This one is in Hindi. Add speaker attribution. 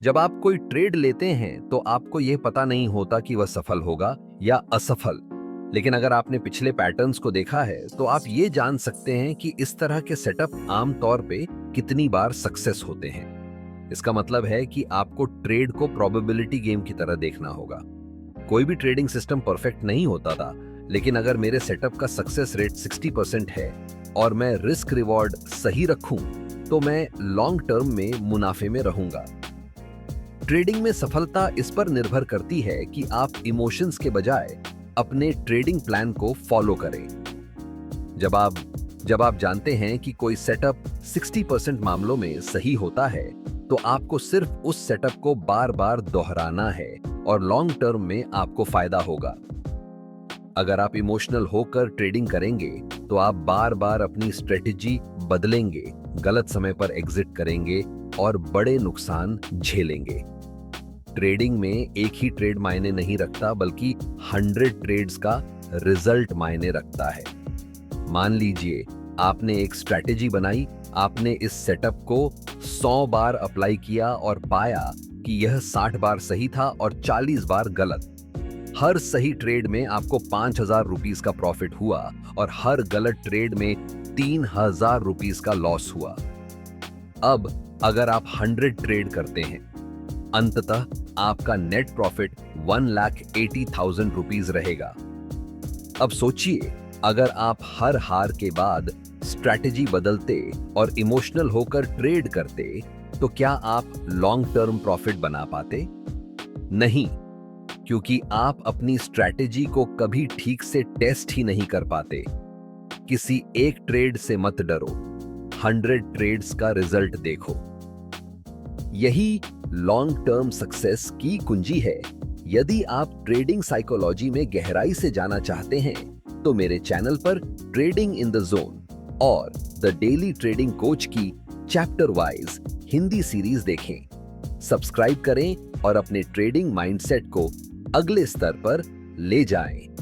Speaker 1: जब आप कोई ट्रेड लेते हैं तो आपको यह पता नहीं होता कि वह सफल होगा या असफल। लेकिन अगर आपने पिछले पैटर्न्स को देखा है तो आप ये जान सकते हैं कि इस तरह के सेटअप आम तौर पे कितनी बार सक्सेस होते हैं। इसका मतलब है कि आपको ट्रेड को प्रोबेबिलिटी गेम की तरह देखना होगा। कोई भी ट्रेडिंग सिस्टम परफेक्ट नहीं होता था, लेकिन अगर मेरे सेटअप का सक्सेस रेट 60% है और मैं रिस्क रिवॉर्ड सही रखूं तो मैं लॉन्ग टर्म में मुनाफे में रहूंगा। ट्रेडिंग में सफलता इस पर निर्भर करती है कि आप इमोशंस के बजाय अपने ट्रेडिंग प्लान को फॉलो करें। जब आप जानते हैं कि कोई सेटअप 60% मामलों में सही होता है तो आपको सिर्फ उस सेटअप को बार बार दोहराना है और लॉन्ग टर्म में आपको फायदा होगा। अगर आप इमोशनल होकर ट्रेडिंग करेंगे तो आप बार बार अपनी स्ट्रेटेजी बदलेंगे, गलत समय पर एग्जिट करेंगे और बड़े नुकसान झेलेंगे। ट्रेडिंग में एक ही ट्रेड मायने नहीं रखता, बल्कि 100 ट्रेड्स का रिजल्ट मायने रखता है। मान लीजिए आपने एक स्ट्रैटेजी बनाई, आपने इस सेटअप को 100 बार अप्लाई किया और पाया कि यह 60 बार सही था और 40 बार गलत। हर सही ट्रेड में आपको 5,000 रुपीस का प्रॉफिट हुआ और हर गलत ट्रेड में 3,000 रुपीस का लॉस हुआ। अब अगर आप 100 ट्रेड करते हैं, अंततः आपका नेट प्रॉफिट 1,80,000 रुपीस रहेगा। अब सोचिए, अगर आप हर हार के बाद स्ट्रैटेजी बदलते और इमोशनल होकर ट्रेड करते तो क्या आप लॉन्ग टर्म प्रॉफिट बना पाते? नहीं, क्योंकि आप अपनी स्ट्रैटेजी को कभी ठीक से टेस्ट ही नहीं कर पाते। किसी एक ट्रेड से मत डरो, 100 ट्रेड्स का रिजल्ट देखो। यही लॉन्ग टर्म सक्सेस की कुंजी है। यदि आप ट्रेडिंग साइकोलॉजी में गहराई से जाना चाहते हैं तो मेरे चैनल पर ट्रेडिंग इन द जोन और द डेली ट्रेडिंग कोच की चैप्टर वाइज हिंदी सीरीज देखें। सब्सक्राइब करें और अपने ट्रेडिंग माइंडसेट को अगले स्तर पर ले जाएं।